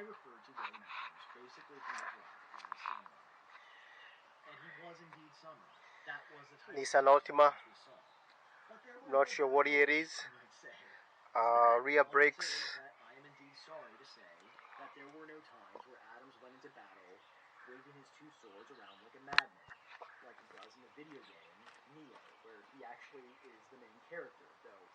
referred to William Adams basically from the block as Samurai. And he was indeed Samurai. That was the type Nissan Altima. we saw. But there were Not sure what year it is. Rear brakes. I am indeed sorry to say that there were no times where Adams went into battle waving his two swords around like a madman, like he does in the video game Neo, where he actually is the main character, though.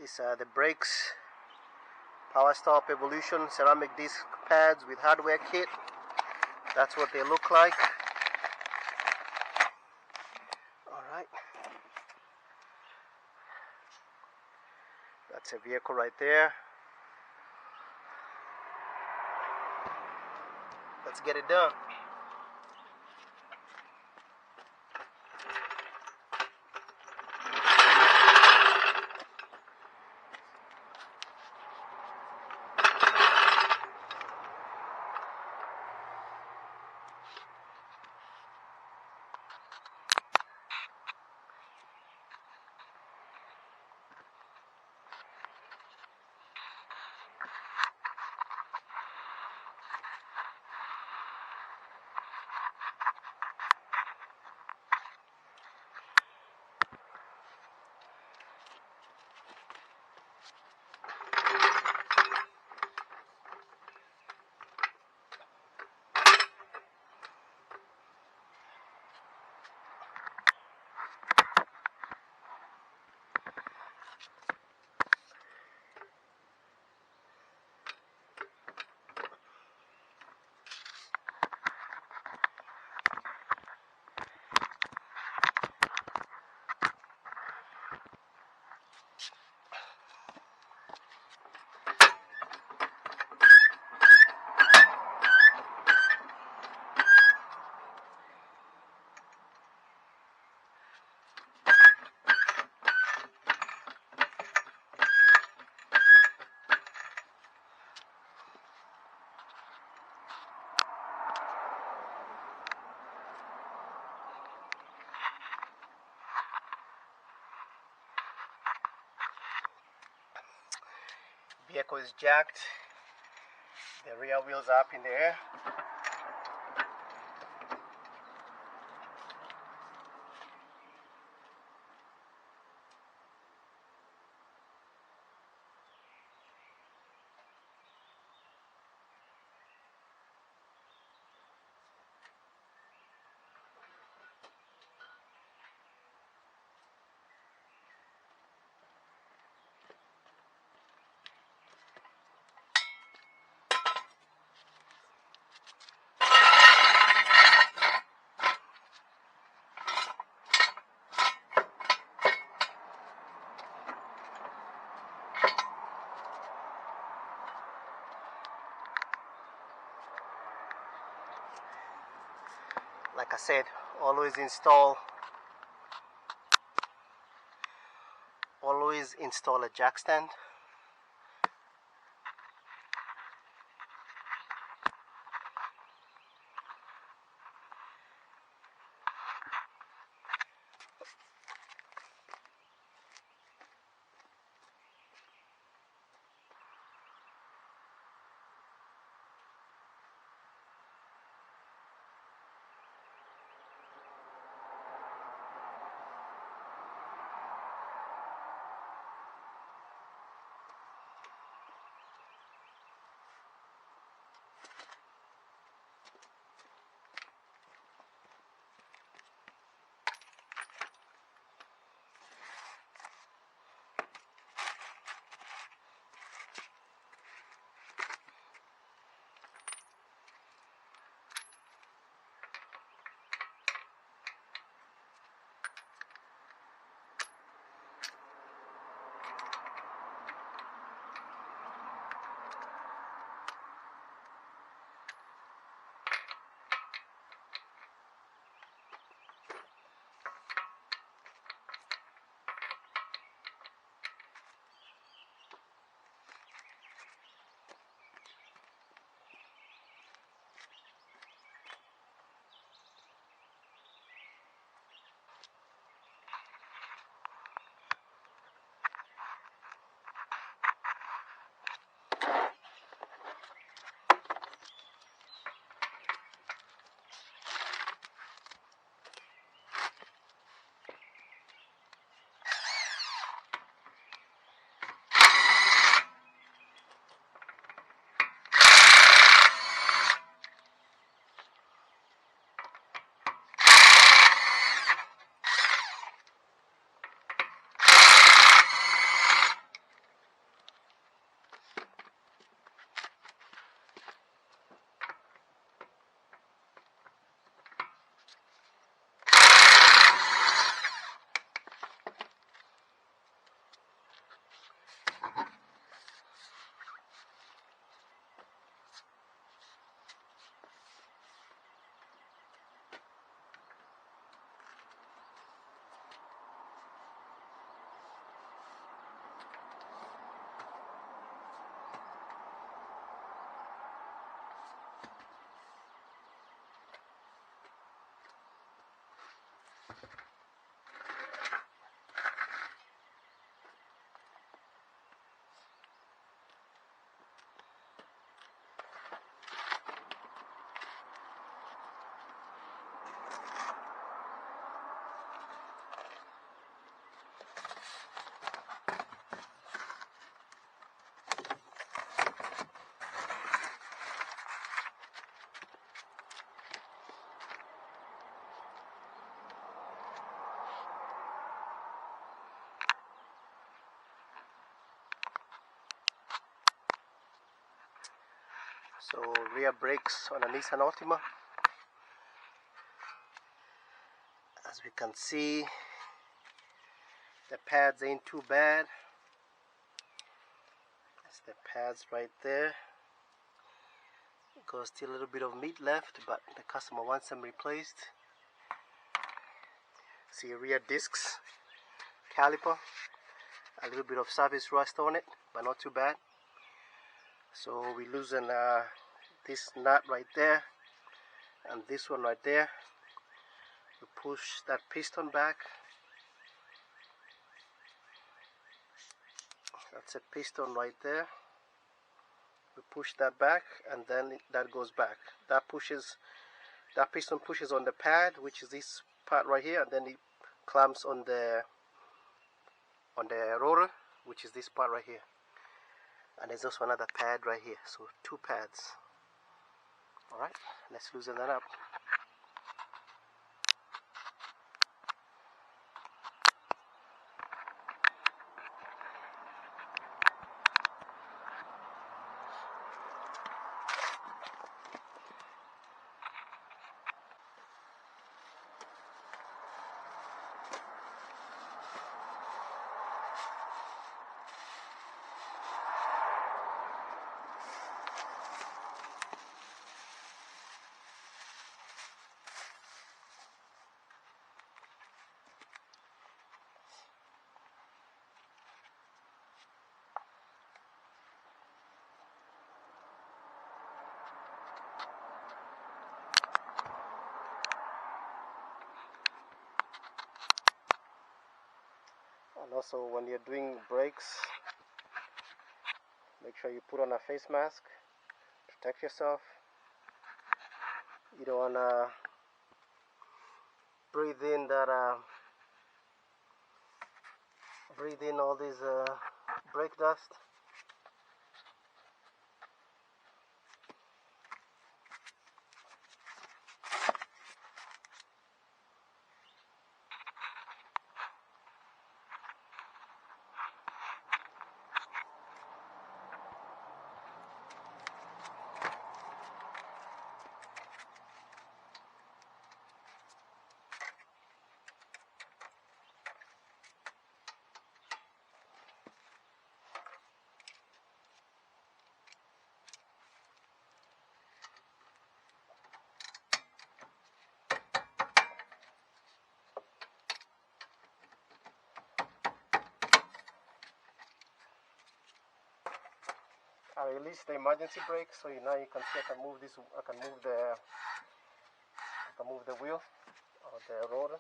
These are the brakes. Power Stop Evolution ceramic disc pads with hardware kit. That's what they look like. Alright. That's a vehicle right there. Let's get it done. Vehicle is jacked. The rear wheels are up in the air. Like I said, always install a jack stand. So rear brakes on a Nissan Altima. As we can see, the pads ain't too bad. That's the pads right there. Got still a little bit of meat left, but the customer wants them replaced. See rear discs, caliper, a little bit of surface rust on it, but not too bad. So we loosen this nut right there and this one right there. We push that piston back. That's a piston right there. We push that back and then that goes back. That piston pushes on the pad, which is this part right here, and then it clamps on the rotor, which is this part right here. And there's also another pad right here, so two pads. Alright, let's loosen that up. And also when you're doing brakes, make sure you put on a face mask, protect yourself. You don't wanna breathe in all this brake dust. I released the emergency brake, so now you can see I can move this. I can move the wheel or the rotor.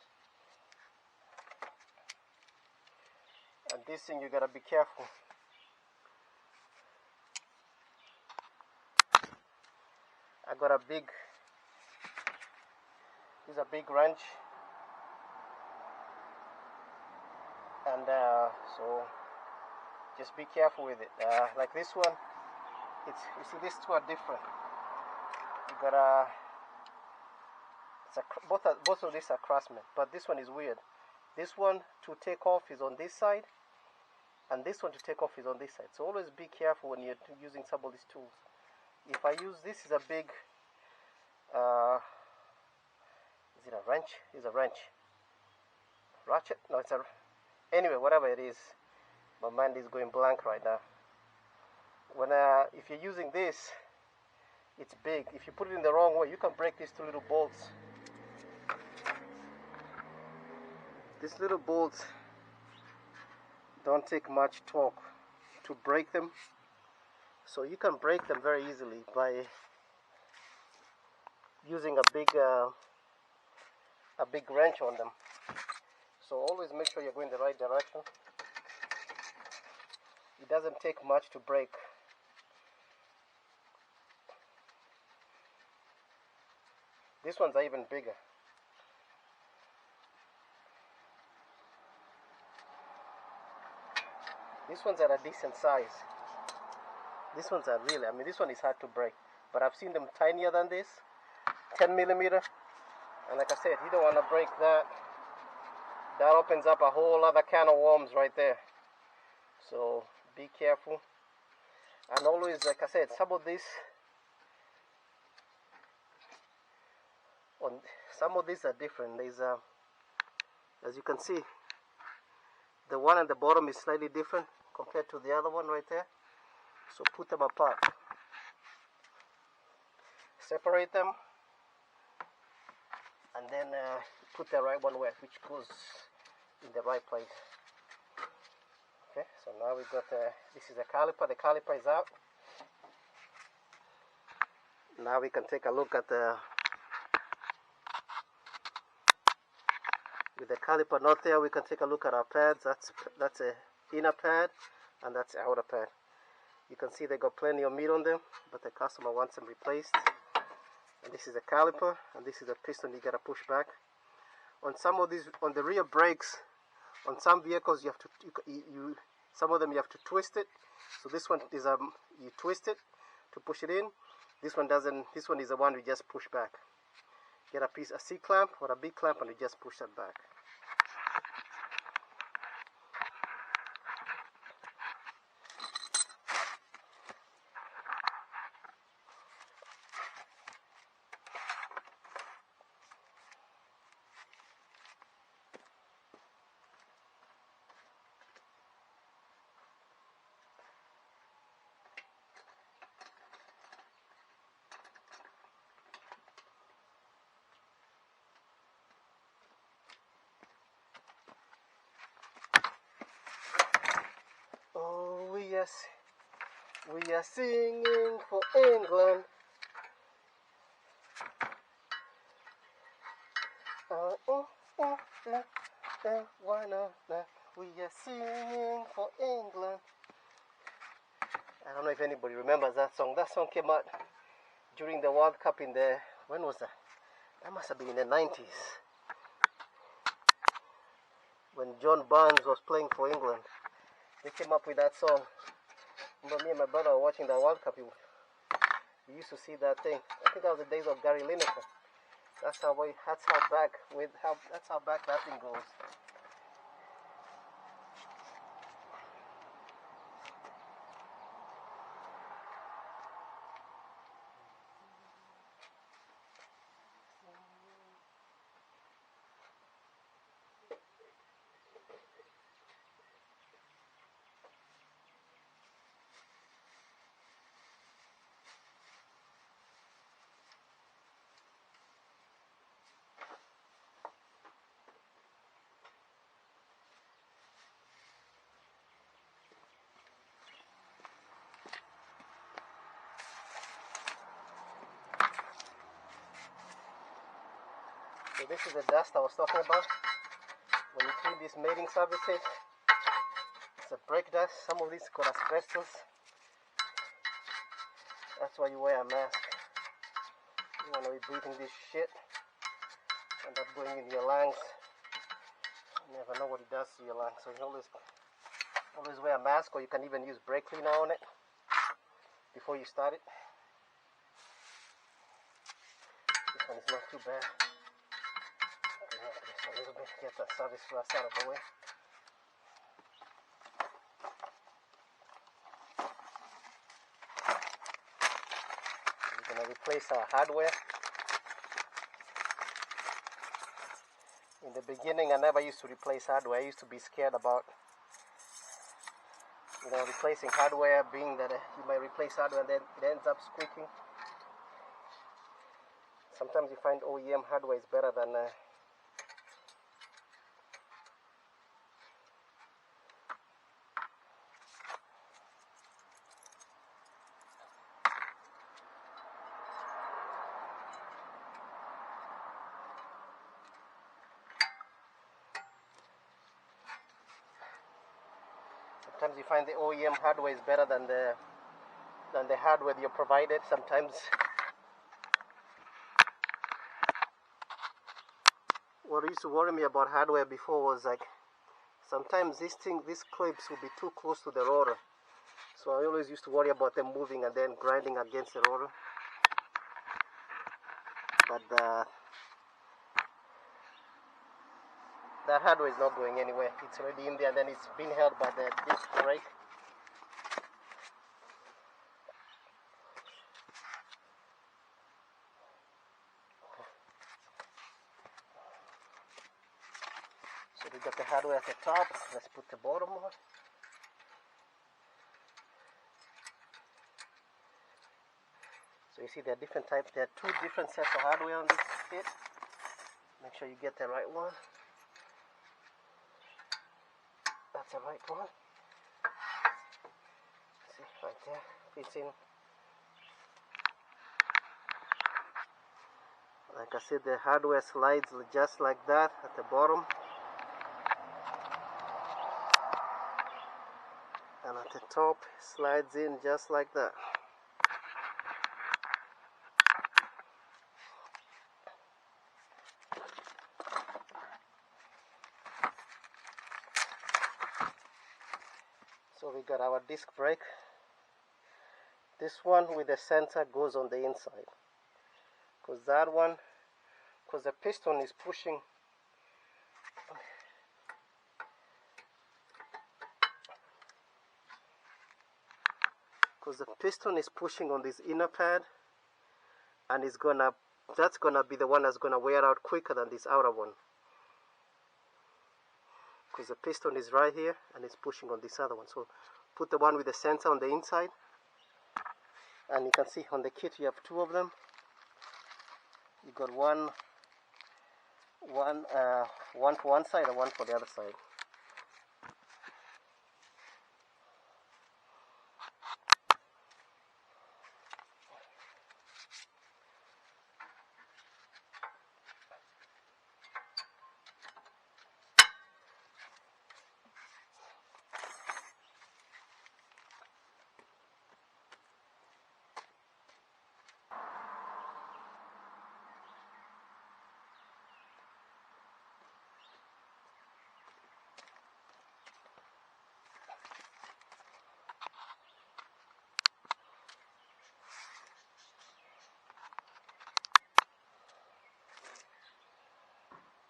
And this thing you gotta be careful. I got this is a big wrench, and so just be careful with it. Like this one, you see these two are different. You gotta, both of these are Craftsman, but this one is weird. This one to take off is on this side, and this one to take off is on this side. So always be careful when you're using some of these tools. If I use this, is a big, is it a wrench? It's a wrench. Ratchet? No, it's a, anyway, whatever it is. My mind is going blank right now. When if you're using this, it's big. If you put it in the wrong way, you can break these two little bolts. These little bolts don't take much torque to break them, so you can break them very easily by using a big wrench on them. So always make sure you're going the right direction. It doesn't take much to break. These ones are even bigger. These ones are a decent size. These ones are really, I mean, this one is hard to break, but I've seen them tinier than this, 10 millimeter. And like I said, you don't want to break that. That opens up a whole other can of worms right there. So be careful. And always, like I said, some of these are different. There's as you can see, the one at the bottom is slightly different compared to the other one right there. So put them apart. Separate them, and then put the right one where, which goes in the right place. Okay, so now we've got this is a caliper. The caliper is out. Now we can take a look at with the caliper not there, we can take a look at our pads. That's a inner pad, and that's the outer pad. You can see they got plenty of meat on them, but the customer wants them replaced. And this is a caliper, and this is a piston you gotta push back. On some of these, on the rear brakes, on some vehicles you have to, some of them you have to twist it. So this one is you twist it to push it in. This one doesn't. This one is the one we just push back. Get a C clamp or a B clamp, and you just push that back. Oh yes, we are singing for England. Why not? We are singing for England. I don't know if anybody remembers that song. That song came out during the World Cup in the, when was that? That must have been in the 90s. When John Barnes was playing for England. They came up with that song. Remember, me and my brother were watching the World Cup. We used to see that thing. I think that was the days of Gary Lineker. That's how back that thing goes. So this is the dust I was talking about. When you clean these mating surfaces, it's a brake dust. Some of these got asbestos. That's why you wear a mask. You want to be breathing this shit. End up going in your lungs. You never know what it does to your lungs. So you always wear a mask, or you can even use brake cleaner on it before you start it. This one is not too bad. Just a little bit, get the service rust out of the way. We're going to replace our hardware. In the beginning, I never used to replace hardware. I used to be scared about, replacing hardware, being that you might replace hardware and then it ends up squeaking. Sometimes you find OEM hardware is better than sometimes you find the OEM hardware is better than the hardware you're provided. Sometimes what used to worry me about hardware before was like sometimes these clips will be too close to the rotor. So I always used to worry about them moving and then grinding against the rotor. But that hardware is not going anywhere. It's already in there, and then it's being held by the disc brake. So we got the hardware at the top. Let's put the bottom on. So you see there are different types. There are two different sets of hardware on this kit. Make sure you get the right one. That's the right one. See, right there, fits in. Like I said, the hardware slides just like that at the bottom. And at the top, slides in just like that. So we got our disc brake. This one with the sensor goes on the inside. Because the piston is pushing. Because the piston is pushing on this inner pad, and that's gonna be the one that's gonna wear out quicker than this outer one. Because the piston is right here and it's pushing on this other one. So put the one with the sensor on the inside, and you can see on the kit you have two of them. You got one for one side and one for the other side.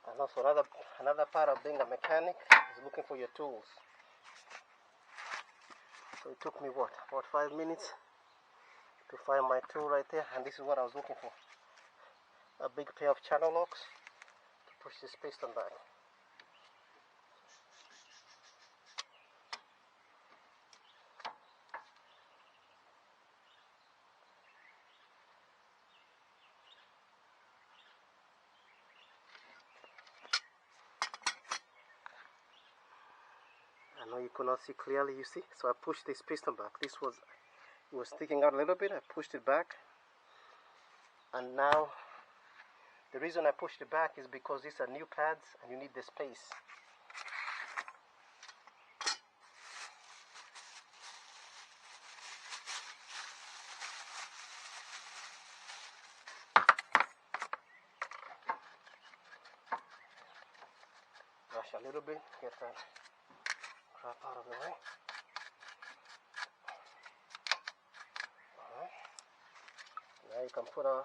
And also another part of being a mechanic is looking for your tools. So it took me about 5 minutes to find my tool right there, and this is what I was looking for. A big pair of channel locks to push this piston back. I know you cannot see clearly, you see, so I pushed this piston back. It was sticking out a little bit. I pushed it back, and now the reason I pushed it back is because these are new pads and you need the space. Brush a little bit, get that crap out of the way. Alright. Now you can put a